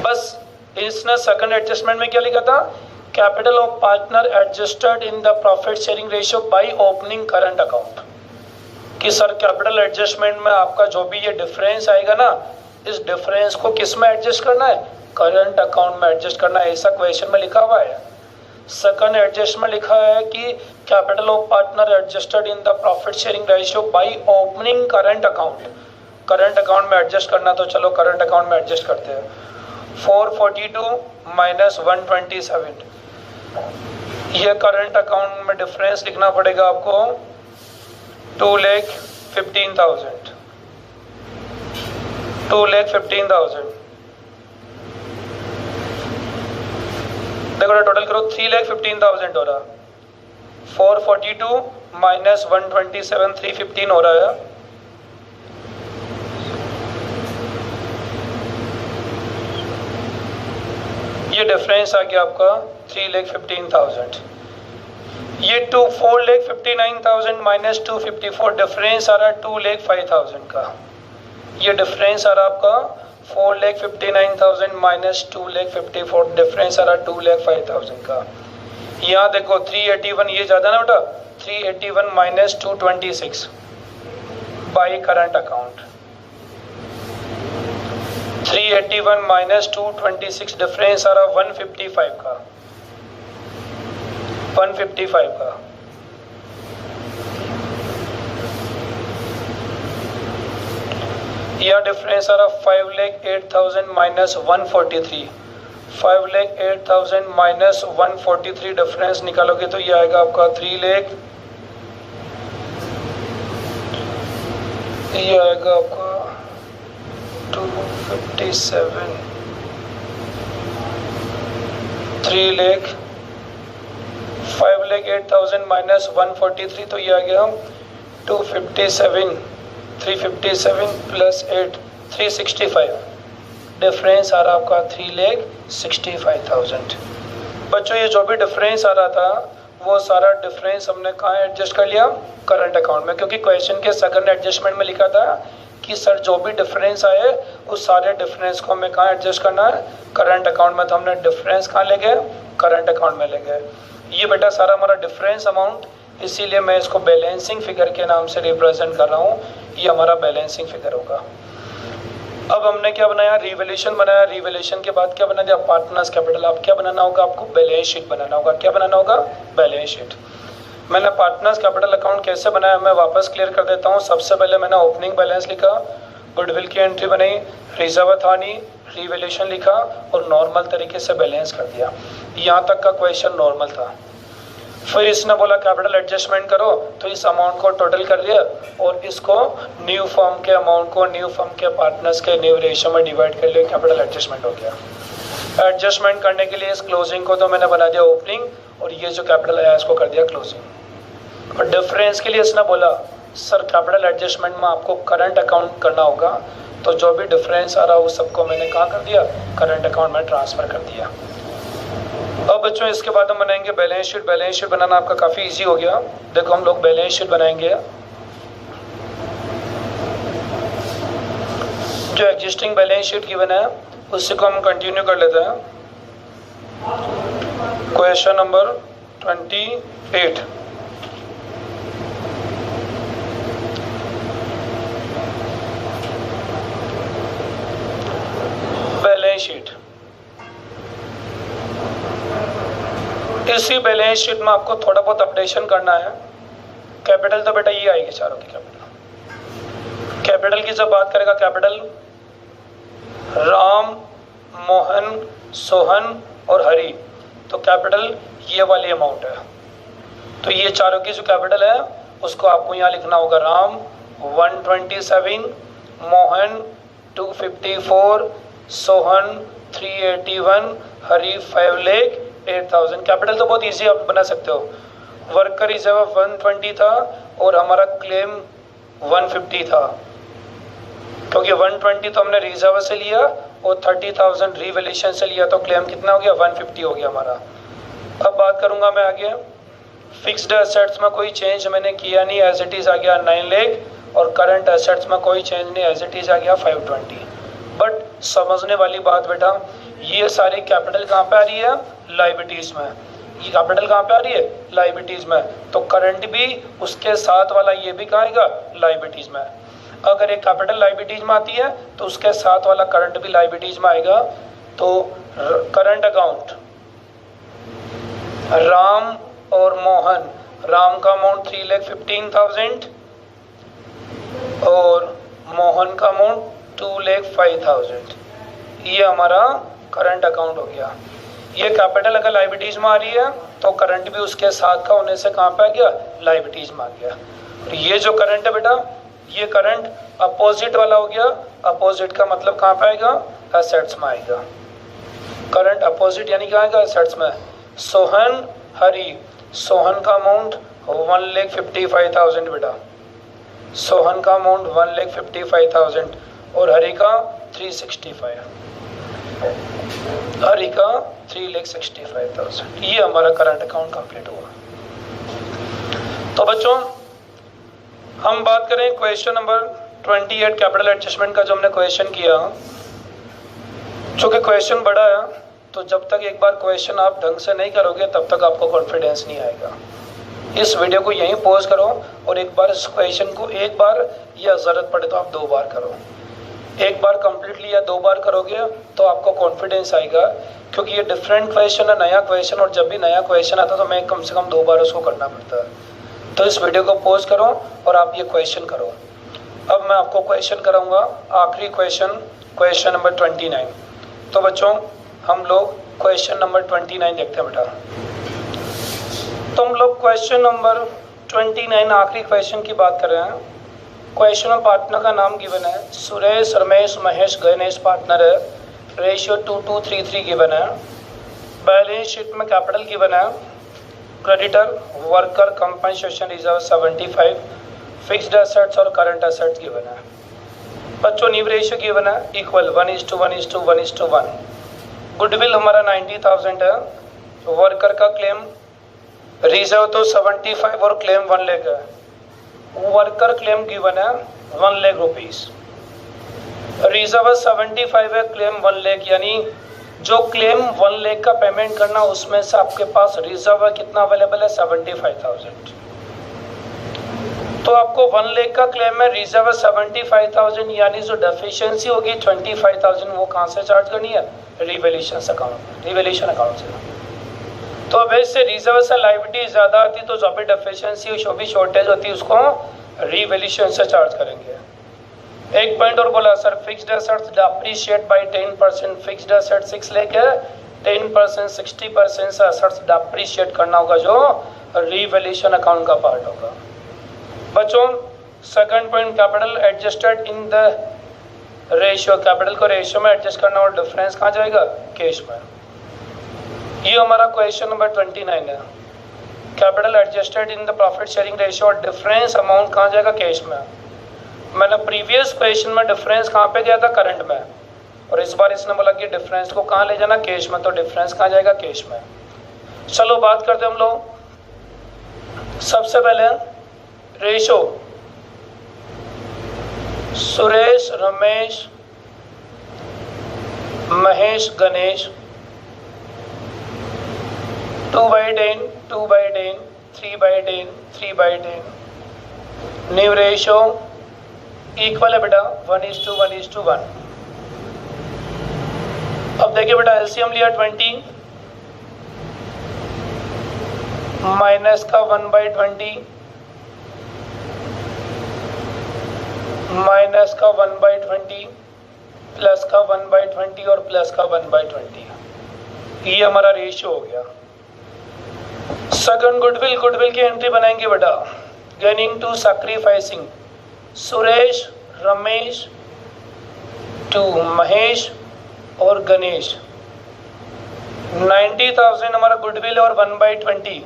बस इसने सेकंड एडजस्टमेंट में क्या लिखा था, capital of partner adjusted in the profit sharing ratio by opening current account. कि सर कैपिटल एडजस्टमेंट में आपका जो भी ये डिफरेंस आएगा ना, इस डिफरेंस को किस में एडजस्ट करना है, करंट अकाउंट में एडजस्ट करना है, ऐसा क्वेश्चन में लिखा हुआ है। सेकंड एडजस्टमेंट लिखा है कि capital of partner adjusted in the profit sharing ratio by opening current account. Current account में एडजस्ट करना, तो चलो करंट अकाउंट में एडजस्ट करते हैं। 442 माइनस 127, ये करंट अकाउंट में डिफरेंस लिखना पड़ेगा आपको 2,15,000। 2,15,000 देखो टोटल करो, 3,15,000 हो रहा। 442 माइनस 127, 315 हो रहा है। ये डिफरेंस आ गया आपका 3,15,000। ये 4,59,000 माइनस 254 डिफरेंस आ रहा है 2,05,000 का। ये डिफरेंस आ रहा आपका 4,59,000 माइनस 2,54 डिफरेंस आ रहा 2,05,000 का। यहाँ देखो 381, ये ज़्यादा ना बेटा, 381 minus 226 by current account. 381 minus 226 difference आ रहा 155 का, 155 का। यह डिफरेंस आ रहा 5,08,000 माइनस 143। 5,08,000 माइनस 143 डिफरेंस निकालोगे तो ये आएगा आपका 3,00,000। ये आएगा आपका 257, 3,00,000। 5,08,000 माइनस 143, तो ये आ गया 257, 357 प्लस 8, 365। डिफरेंस आ रहा आपका 3,65,000। बच्चों ये जो भी डिफरेंस आ रहा था वो सारा डिफरेंस हमने कहाँ एडजस्ट कर लिया, करंट अकाउंट में, क्योंकि क्वेश्चन के सेकंड एडजस्टमेंट में लिखा था कि सर जो भी डिफरेंस आए उस सारे डिफरेंस को हमें कहाँ एडजस्ट करना है, करंट अकाउंट में। तो हमने डिफरेंस कहाँ ले गए, करंट अकाउंट में ले गए। ये बेटा सारा हमारा डिफरेंस अमाउंट, इसीलिए मैं इसको बैलेंसिंग फिगर के नाम से रिप्रेजेंट कर रहा हूँ। ये हमारा बैलेंसिंग फिगर होगा। अब हमने क्या बनाया, रिवैल्यूएशन बनाया। रिवैल्यूएशन के बाद क्या बना दिया, पार्टनर्स कैपिटल। अब क्या बनाना होगा, आपको बैलेंस शीट बनाना होगा। क्या बनाना होगा, बैलेंस शीट। मैंने पार्टनर्स कैपिटल अकाउंट कैसे बनाया, मैं वापस क्लियर कर देता हूँ। सबसे पहले मैंने ओपनिंग बैलेंस लिखा, गुडविल की एंट्री बनाई, रिजर्व थानी, रिवैल्यूएशन लिखा और नॉर्मल तरीके से बैलेंस कर दिया। यहाँ तक का क्वेश्चन नॉर्मल था। फिर इसने बोला कैपिटल एडजस्टमेंट करो, तो इस अमाउंट को टोटल कर दिया और इसको न्यू फर्म के अमाउंट को न्यू फर्म के पार्टनर्स के न्यू रेशियो में डिवाइड कर लिया, कैपिटल एडजस्टमेंट हो गया। एडजस्टमेंट करने के लिए इस क्लोजिंग को तो मैंने बना दिया ओपनिंग, और ये जो कैपिटल आया इसको कर दिया क्लोजिंग। और डिफरेंस के लिए इसने बोला सर कैपिटल एडजस्टमेंट में आपको करंट अकाउंट करना होगा, तो जो भी डिफरेंस आ रहा है उस सबको मैंने कहाँ कर दिया, करंट अकाउंट में ट्रांसफ़र कर दिया। अब बच्चों इसके बाद हम बनाएंगे बैलेंस शीट। बैलेंस शीट बनाना आपका काफ़ी इजी हो गया। देखो हम लोग बैलेंस शीट बनाएंगे। जो एग्जिस्टिंग बैलेंस शीट की बना है उसी को हम कंटिन्यू कर लेते हैं। Question number 28। Balance sheet. इसी बैलेंस शीट में आपको थोड़ा बहुत अपडेशन करना है। कैपिटल तो बेटा ये आएगी चारों की कैपिटल। कैपिटल की जब बात करेगा कैपिटल राम, मोहन, सोहन और हरि, तो कैपिटल ये वाली अमाउंट है। तो ये चारों की जो कैपिटल है उसको आपको यहाँ लिखना होगा। राम 127, मोहन 254, सोहन 381, हरि 5,08,000। कैपिटल तो बहुत इजी आप बना सकते हो। वर्कर रिजर्व 120 था और हमारा क्लेम 150 था, क्योंकि 120 तो हमने रिजर्व से लिया और 30,000 रिवैल्यूएशन से लिया, तो क्लेम कितना हो गया, 150 हो गया हमारा। अब बात करूंगा मैं आगे। फिक्स्ड एसेट्स में कोई चेंज मैंने किया नहीं, एज इट इज आ गया 9 लाख, और करंट एसेट्स में कोई चेंज नहीं, एज इट इज आ गया 520। बट समझने वाली बात बेटा, ये सारी कैपिटल कहाँ पे आ रही है, लायबिलिटीज में। ये कैपिटल कहाँ पे आ रही है, लायबिलिटीज में। तो करंट भी उसके साथ वाला ये भी कहाँ आएगा, लायबिलिटीज में। अगर एक कैपिटल लायबिलिटीज में आती है तो उसके साथ वाला करंट भी लायबिलिटीज में आएगा। तो करंट अकाउंट राम और मोहन, राम का अमाउंट 3,15,000 और मोहन का अमाउंट 2,05,000। ये हमारा करंट अकाउंट हो गया। ये कैपिटल अगर लायबिलिटीज में आ रही है तो करंट भी उसके साथ का होने से कहाँ पे आ गया, लायबिलिटीज में आ गया। और ये जो करंट है बेटा, ये करंट अपोजिट वाला हो गया। अपोजिट का मतलब कहाँ पे आएगा, एसेट्स में आएगा। करंट अपोजिट यानी क्या आएगा, एसेट्स में। सोहन हरि, सोहन का अमाउंट 1,55,000 बेटा, सोहन का अमाउंट 1,55,000 और हरि का 365, हरि का 3,65,000। ये हमारा करंट अकाउंट कंप्लीट हुआ। तो बच्चों हम बात करें क्वेश्चन नंबर 28 कैपिटल एडजस्टमेंट का। जो हमने क्वेश्चन किया, चूँकि क्वेश्चन बड़ा है तो जब तक एक बार क्वेश्चन आप ढंग से नहीं करोगे तब तक आपको कॉन्फिडेंस नहीं आएगा। इस वीडियो को यहीं पॉज करो और एक बार इस क्वेश्चन को एक बार या ज़रूरत पड़े तो आप 2 बार करो। एक बार कंप्लीटली या 2 बार करोगे तो आपको कॉन्फिडेंस आएगा, क्योंकि ये डिफरेंट क्वेश्चन है, नया क्वेश्चन, और जब भी नया क्वेश्चन आता है तो मैं कम से कम 2 बार उसको करना पड़ता है। तो इस वीडियो को पॉज करो और आप ये क्वेश्चन करो। अब मैं आपको क्वेश्चन कराऊंगा, आखिरी क्वेश्चन, क्वेश्चन नंबर 29। तो बच्चों हम लोग क्वेश्चन नंबर 29 देखते हैं बेटा। तो हम लोग क्वेश्चन नंबर 29 आखिरी क्वेश्चन की बात कर रहे हैं। क्वेश्चन में पार्टनर का नाम गिवन है, सुरेश, रमेश, महेश, गणेश पार्टनर है। रेशियो 2:233 गिवन है। बैलेंस शीट में कैपिटल गिवन है, creditor, worker, compensation reserve 75, fixed assets और करंट एसेट्स गिवन है। बच्चों न्यू रेशियो गिवन है, इक्वल 1:1:1:1। गुडविल हमारा 90,000 है। वर्कर का क्लेम, रिजर्व तो 75 और क्लेम 1 लाख है। वर्कर क्लेम गिवन है 1 लाख रुपीस, रिजर्व 75 है, क्लेम 1 लाख, यानी जो क्लेम 1 लाख का पेमेंट करना उसमें से आपके पास रिजर्व कितना अवेलेबल है, 75,000। तो आपको 1 लाख का क्लेम है, रिजर्व 75,000, यानी जो डेफिशिएंसी होगी 25,000 वो कहाँ से चार्ज करनी है, रिवैल्यूएशन अकाउंट, रिवैल्यूएशन अकाउंट से। तो अब इससे रिजर्व से लायबिलिटी ज़्यादा आती तो जो भी डेफिशिएंसी, जो भी शॉर्टेज होती है उसको रिवैल्यूएशन से चार्ज करेंगे। एक पॉइंट और बोला sir, fixed assets depreciate by 10%। Fixed asset 6 lakh है, 10% 60% से एसेट्स डेप्रिशिएट करना होगा, जो रिवैल्यूएशन अकाउंट का पार्ट होगा। बच्चों second point, capital adjusted in the ratio, capital को रेशियो में एडजस्ट करना और डिफरेंस कहाँ जाएगा, कैश में। ये हमारा क्वेश्चन नंबर 29 है। Capital adjusted in the profit sharing ratio और डिफरेंस अमाउंट कहाँ जाएगा, कैश में। मैंने प्रीवियस क्वेश्चन में डिफरेंस कहाँ पे गया था, करंट में, और इस बार इसने बोला कि डिफरेंस को कहाँ ले जाना, कैश में, तो डिफरेंस कहाँ जाएगा, कैश में। चलो बात करते हैं हम लोग। सबसे पहले ratio, Suresh, Ramesh, Mahesh, Ganesh, 2/10, 2/10, 3/10, 3/10। New ratio equal है बेटा 1:1:1। अब देखिए बेटा एलसीएम लिया 20 माइनस का 1/20 माइनस का 1/20 प्लस का 1/20 और प्लस का 1/20। ये हमारा रेशियो हो गया। सेकंड गुडविल, गुडविल की एंट्री बनाएंगे बेटा। Gaining to sacrificing Suresh, Ramesh to Mahesh और गणेश। 90,000 हमारा गुडविल और 1/20,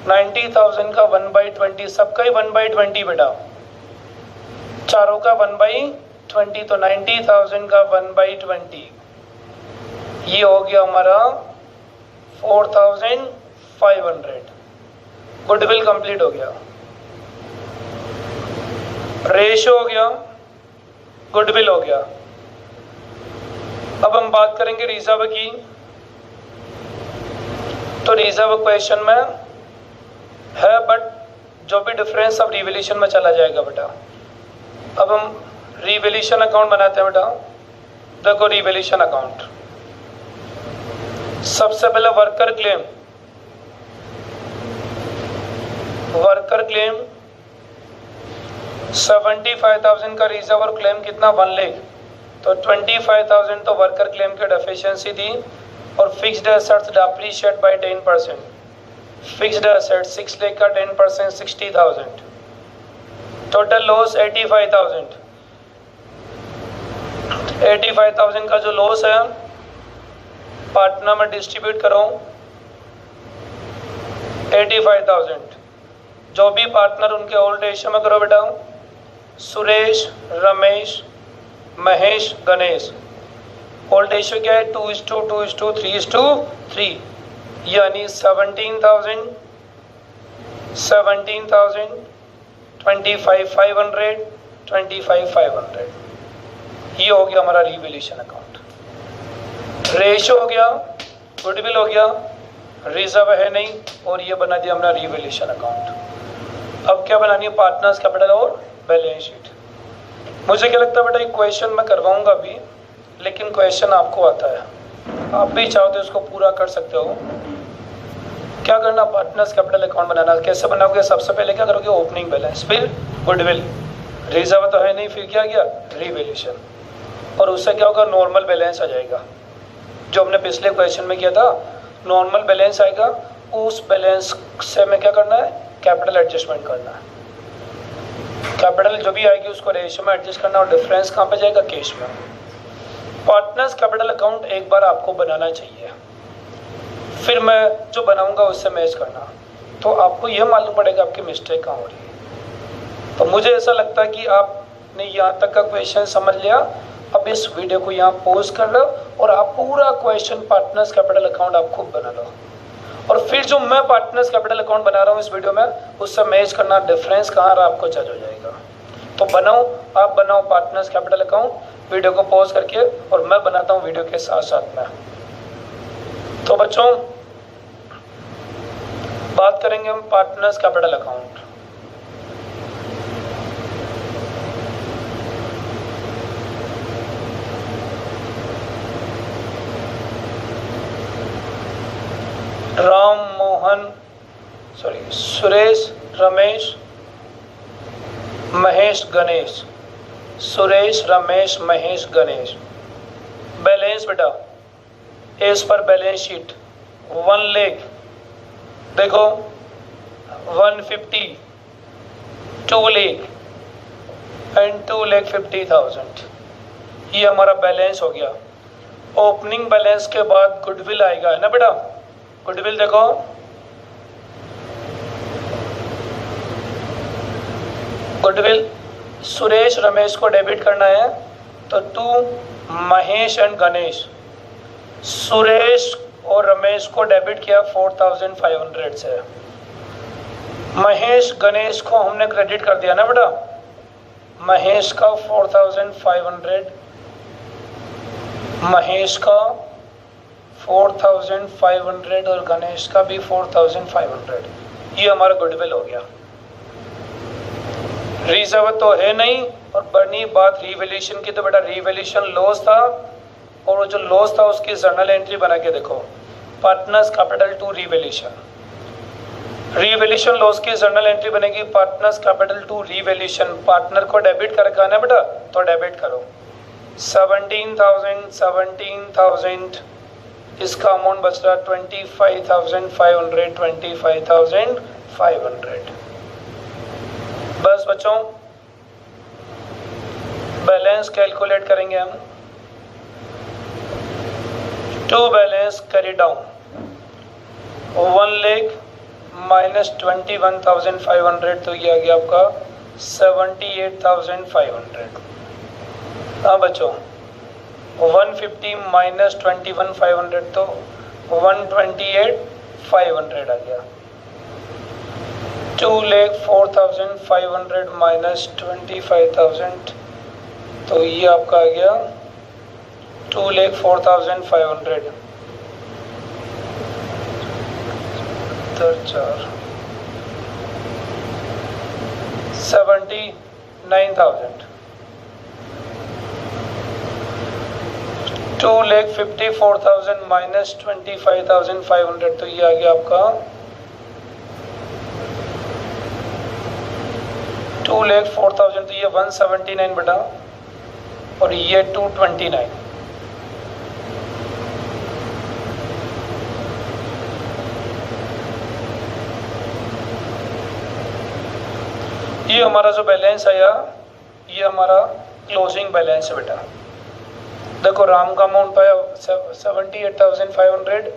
90,000 का 1/20, सबका ही 1/20 बेटा, चारों का 1/20, तो 90,000 का 1/20 ये हो गया हमारा 4,500। गुडविल कंप्लीट हो गया, रेशियो हो गया, गुडविल हो गया। अब हम बात करेंगे रिजर्व की। तो रिजर्व क्वेश्चन में है, बट जो भी डिफरेंस अब रिवैल्यूएशन में चला जाएगा बेटा। अब हम रिवैल्यूएशन अकाउंट बनाते हैं बेटा। देखो रिवैल्यूएशन अकाउंट, सबसे पहले वर्कर क्लेम, वर्कर क्लेम 75,000 का रिजर्व और क्लेम कितना 1 लाख, तो 25,000 तो वर्कर क्लेम की डेफिशिएंसी थी और fixed assets depreciate by 10%। Fixed asset 6 lakh का 10% 60,000, टोटल लॉस 85,000। 85,000 का जो लॉस है पार्टनर में डिस्ट्रीब्यूट करो। 85,000 जो भी पार्टनर उनके ओल्ड रेशियो में करो बेटा। सुरेश, रमेश, महेश, गणेश। ओल्ड रेशियो क्या है 2:2:3:3, यानी 17,000, 25,500, 25,500। ये हो गया हमारा रिवैल्यूएशन अकाउंट। रेशियो हो गया, गुडविल हो गया, रिजर्व है नहीं, और ये बना दिया हमने रिवैल्यूएशन अकाउंट। अब क्या बनानी है, पार्टनर्स कैपिटल और बैलेंस शीट। मुझे क्या लगता है बेटा, एक क्वेश्चन मैं करवाऊंगा अभी, लेकिन क्वेश्चन आपको आता है, आप भी चाहो तो इसको पूरा कर सकते हो। क्या करना, पार्टनर्स कैपिटल अकाउंट बनाना। कैसे बनाओगे, सबसे पहले क्या करोगे, ओपनिंग बैलेंस, फिर गुडविल, रिजर्व तो है नहीं, फिर क्या गया रिवैल्यूएशन, और उससे क्या होगा, नॉर्मल बैलेंस आ जाएगा। जो हमने पिछले क्वेश्चन में किया था, नॉर्मल बैलेंस आएगा, उस बैलेंस से में क्या करना है, कैपिटल एडजस्टमेंट करना है। कैपिटल जो भी आएगी उसको रेशियो में एडजस्ट करना, और डिफरेंस कहाँ पे जाएगा, कैश में। पार्टनर्स कैपिटल अकाउंट एक बार आपको बनाना चाहिए, फिर मैं जो बनाऊंगा उससे मैच करना, तो आपको यह मालूम पड़ेगा आपकी मिस्टेक कहाँ हो रही है। तो मुझे ऐसा लगता है कि आपने यहाँ तक का क्वेश्चन समझ लिया। अब इस वीडियो को यहाँ पॉज कर लो और आप पूरा क्वेश्चन पार्टनर्स कैपिटल अकाउंट आप खुद बना लो, और फिर जो मैं पार्टनर्स कैपिटल अकाउंट बना रहा हूँ इस वीडियो में, उससे मैच करना, डिफरेंस कहाँ रहा आपको जज हो जाएगा। तो बनाओ, आप बनाओ पार्टनर्स कैपिटल अकाउंट, वीडियो को पॉज करके, और मैं बनाता हूँ वीडियो के साथ साथ में। तो बच्चों बात करेंगे हम partners capital account. Suresh, Ramesh, Mahesh, Ganesh. Suresh, Ramesh, Mahesh, Ganesh. Balance बेटा एज पर बैलेंस शीट 1 लाख, देखो 150, 2 लाख एंड 2,50,000। ये हमारा बैलेंस हो गया। ओपनिंग बैलेंस के बाद गुडविल आएगा, है ना बेटा। गुडविल देखो, गुडविल सुरेश रमेश को डेबिट करना है तो टू महेश एंड गणेश। सुरेश और रमेश को डेबिट किया 4500 से। महेश गणेश को हमने क्रेडिट कर दिया ना बेटा। महेश का 4500, महेश का 4500 और गणेश का भी 4500। ये हमारा गुडविल हो गया। रिजर्व तो है नहीं, और बनी बात रिवैल्यूएशन की, तो बेटा रिवैल्यूएशन लॉस था, और वो जो लॉस था उसकी जर्नल एंट्री बना के देखो, partners capital to revaluation. Revaluation loss की जर्नल एंट्री बनेगी partners capital to revaluation. Partner को डेबिट करके आना बेटा, तो डेबिट करो 17,000 इसका अमाउंट बच रहा 25,500 बस बच्चों, बैलेंस कैलकुलेट करेंगे हम। To balance carry down 1 lakh minus 21,500, तो ये आ गया आपका 78,500। हाँ बच्चों, 150 माइनस 21,500 तो 128,500 आ गया। 2,04,500 माइनस 25,000 तो ये आपका आ गया 2,04,500 79,000। 2,54,000 माइनस 25,500 तो ये आ गया आपका 2,04,000, तो ये 179 बेटा, और ये 229। ये हमारा जो बैलेंस आया, ये हमारा क्लोजिंग बैलेंस है बेटा। देखो, राम का अमाउंट पाया 78,500,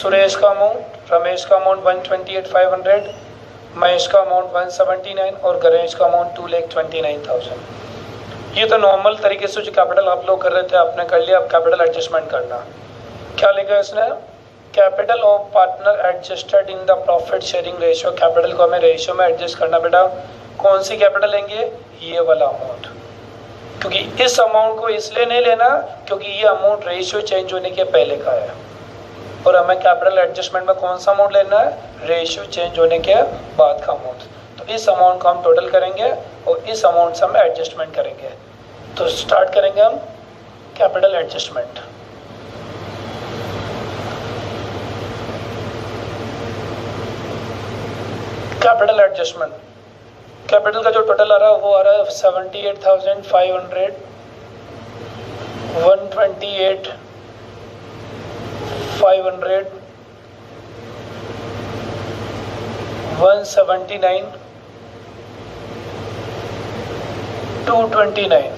सुरेश का अमाउंट, रमेश का अमाउंट 128,500, महेश का अमाउंट 179 और गणेश का अमाउंट 2,29,000। ये तो नॉर्मल तरीके से जो कैपिटल आप लोग कर रहे थे आपने कर लिया। अब कैपिटल एडजस्टमेंट करना, क्या लिखा है इसने, capital of partner adjusted in the profit sharing ratio. Capital को हमें रेशियो में एडजस्ट करना बेटा। कौन सी कैपिटल लेंगे, ये वाला अमाउंट, क्योंकि इस अमाउंट को इसलिए नहीं लेना क्योंकि ये अमाउंट रेशियो चेंज होने के पहले का है, और हमें कैपिटल एडजस्टमेंट में कौन सा अमाउंट लेना है, रेशियो चेंज होने के बाद का अमाउंट। तो इस अमाउंट को हम टोटल करेंगे और इस अमाउंट से हम एडजस्टमेंट करेंगे। तो स्टार्ट करेंगे हम capital adjustment. Capital adjustment, capital का जो टोटल आ रहा है वो आ रहा है 78,500, 128,500, 179, 229।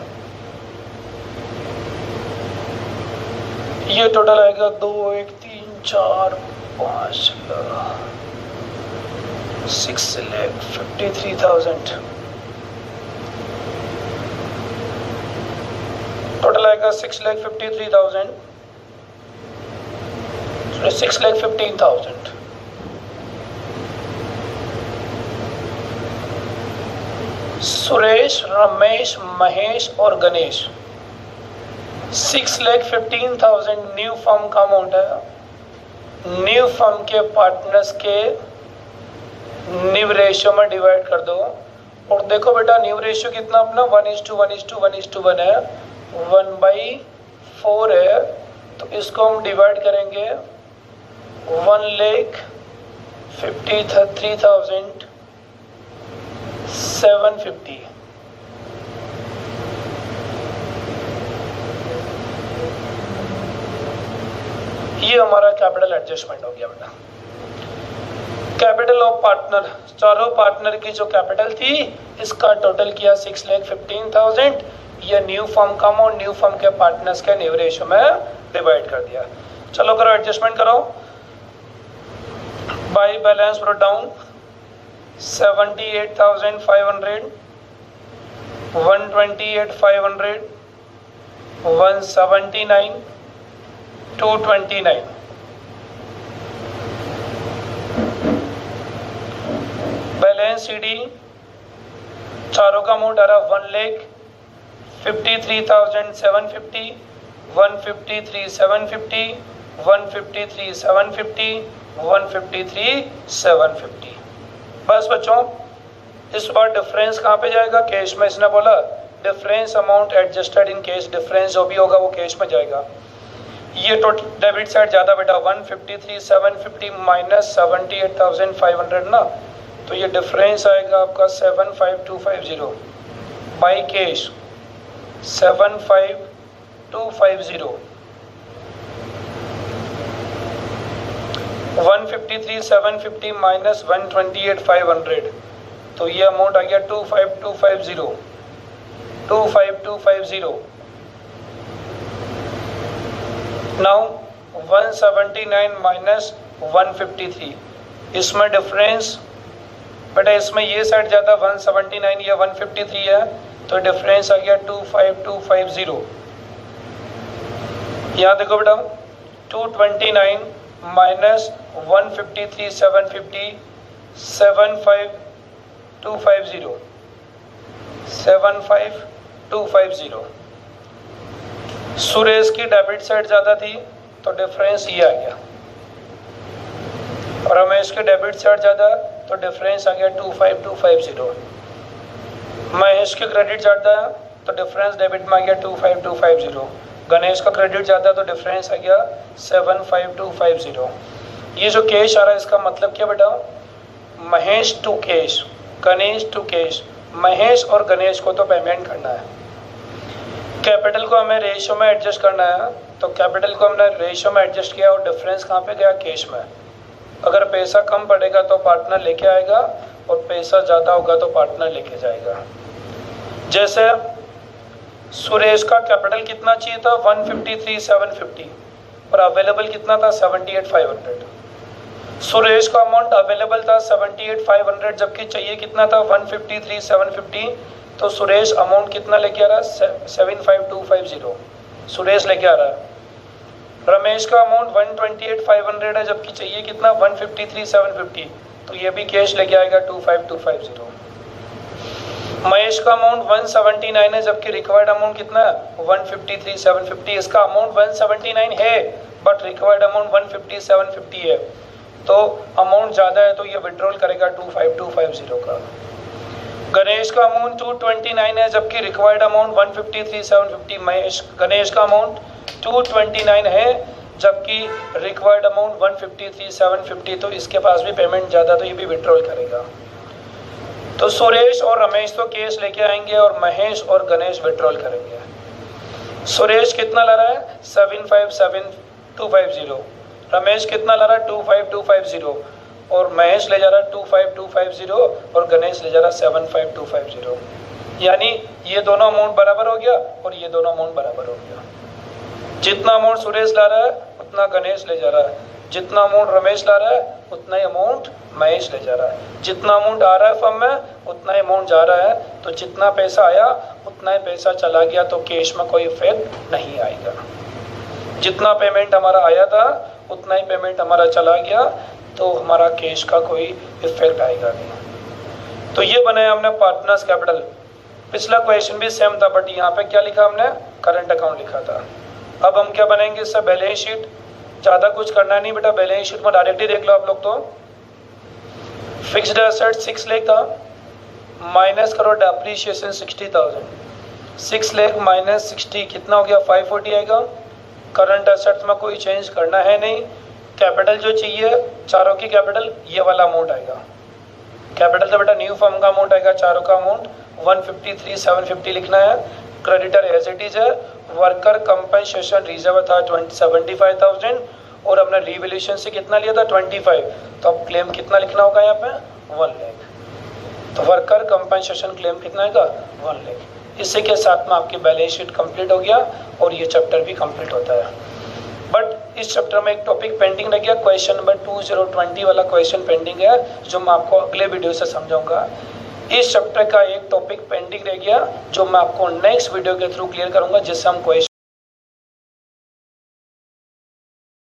ये टोटल आएगा 2, 1, 3, 4, 5, 6,53,000। टोटल आएगा 6,53,000, 6,15,000। सुरेश, रमेश, महेश और गणेश 6,15,000 न्यू फर्म का अमाउंट है। न्यू फर्म के पार्टनर्स के न्यू रेशियो में डिवाइड कर दो, और देखो बेटा न्यू रेशियो कितना अपना 1:1:1:1 है, 1/4 है। तो इसको हम डिवाइड करेंगे 1,53,750। ये हमारा कैपिटल एडजस्टमेंट हो गया बेटा। कैपिटल ऑफ पार्टनर, चारों पार्टनर की जो कैपिटल थी इसका टोटल किया 6,15,000। ये न्यू फर्म का अमाउंट न्यू फर्म के पार्टनर्स के न्यू रेशियो में डिवाइड कर दिया। चलो करो एडजस्टमेंट करो। By balance brought down 78,500, 128,500, 179, 229। Balance CD चारों का अमाउंट आ रहा 1,53,750, 153,750, 153,750, 153,750। बस बच्चों इस बार डिफरेंस कहाँ पे जाएगा? कैश में। इसने बोला difference amount adjusted in cash, difference जो भी होगा वो कैश में जाएगा। ये टोटल डेबिट साइड ज़्यादा बेटा 153,750 माइनस 78,500 ना, तो ये डिफरेंस आएगा आपका 75,250 बाई कैश 75,250। 153,750 माइनस 128,500, तो ये अमाउंट आ गया 25,250, 25,250। नाउ 179 माइनस 153, इसमें डिफरेंस बेटा इसमें ये साइड ज़्यादा 179 या 153 है, तो डिफरेंस आ गया 25,250। यहाँ देखो बेटा 229 माइनस 153,750 75,250, 75,250। सुरेश की डेबिट साइड ज़्यादा थी तो डिफरेंस ये आ गया, और रमेश की डेबिट साइड ज़्यादा तो डिफरेंस आ गया 25,250। महेश की क्रेडिट ज़्यादा तो डिफरेंस डेबिट में आ गया 25,250। गणेश का क्रेडिट ज़्यादा तो डिफरेंस आ गया 75,250। ये जो कैश आ रहा है इसका मतलब क्या बेटा? Mahesh to cash, Ganesh to cash. Mahesh और गणेश को तो पेमेंट करना है, कैपिटल को हमें रेशियो में एडजस्ट करना है, तो कैपिटल को हमने रेशियो में एडजस्ट किया और डिफरेंस कहाँ पे गया? कैश में। अगर पैसा कम पड़ेगा तो पार्टनर लेके आएगा और पैसा ज़्यादा होगा तो पार्टनर लेके जाएगा। जैसे सुरेश का कैपिटल कितना चाहिए था? 153,750 और अवेलेबल कितना था? 78,500। सुरेश का अमाउंट अवेलेबल था 78,500 जबकि चाहिए कितना था? 153,750। तो सुरेश अमाउंट कितना लेके आ रहा है? 75,250 सुरेश लेके आ रहा है। रमेश का अमाउंट 128,500 है जबकि चाहिए कितना? 153,750, तो ये भी कैश लेके आएगा 25,250। महेश का अमाउंट 179 है जबकि रिक्वायर्ड अमाउंट कितना है? 153,750। इसका अमाउंट 179 है बट रिक्वायर्ड अमाउंट 150,750 है, तो अमाउंट ज़्यादा है तो ये विड्रॉल करेगा 25,250 का। गणेश का अमाउंट 229 है जबकि रिक्वायर्ड अमाउंट 153,750। गणेश का अमाउंट 229 है जबकि रिक्वायर्ड अमाउंट 153,750, तो इसके पास भी पेमेंट ज़्यादा तो ये भी विड्रॉल करेगा। तो सुरेश और रमेश तो कैश लेके आएंगे और महेश और गणेश विड्रॉल करेंगे। सुरेश कितना ला रहा है? 75,250। रमेश कितना ला रहा है? 25,250 और महेश ले जा रहा है 25,250 और गणेश ले जा रहा है 75,250। यानी ये दोनों अमाउंट बराबर हो गया और ये दोनों अमाउंट बराबर हो गया। जितना अमाउंट सुरेश ला रहा है उतना गणेश ले जा रहा है, जितना अमाउंट रमेश ला रहा है उतना ही अमाउंट महेश ले जा रहा है। जितना अमाउंट आ रहा है फर्म में उतना ही अमाउंट जा रहा है, तो जितना पैसा आया उतना ही पैसा चला गया, तो कैश में कोई इफेक्ट नहीं आएगा। जितना पेमेंट हमारा आया था उतना ही पेमेंट हमारा चला गया, तो हमारा कैश का कोई इफेक्ट आएगा नहीं। तो ये बनाया हमने पार्टनर्स कैपिटल। पिछला क्वेश्चन भी सेम था बट यहाँ पे क्या लिखा हमने? करंट अकाउंट लिखा था। अब हम क्या बनाएंगे इससे? Balance sheet. ज़्यादा कुछ करना नहीं बेटा, बैलेंस शीट में डायरेक्टली देख लो आप लोग। तो फिक्स्ड एसेट 6 लाख था, माइनस करो डेप्रीशिएशन 60,000। 6 लाख माइनस 60 कितना हो गया? 540 आएगा। करंट एसेट्स में कोई चेंज करना है नहीं। कैपिटल जो चाहिए चारों की कैपिटल ये वाला अमाउंट आएगा। कैपिटल तो बेटा न्यू फर्म का अमाउंट आएगा, चारों का अमाउंट 153,750 लिखना है। क्रेडिटर एज इट इज है। वर्कर कंपनसेशन रिजर्व था 75,000 और हमने रिवैल्यूएशन से कितना लिया था? 25। तो अब क्लेम कितना लिखना होगा यहाँ पे? 1 लाख। तो वर्कर कंपनसेशन क्लेम कितना आएगा? 1 लाख। इसी के साथ में आपकी बैलेंस शीट कंप्लीट हो गया और ये चैप्टर भी कंप्लीट होता है। बट इस चैप्टर में एक टॉपिक पेंडिंग रह गया, क्वेश्चन नंबर 2020 वाला क्वेश्चन पेंडिंग है, जो मैं आपको अगले वीडियो से समझाऊंगा। इस चैप्टर का एक टॉपिक पेंडिंग रह गया जो मैं आपको नेक्स्ट वीडियो के थ्रू क्लियर करूंगा, जिससे हम क्वेश्चन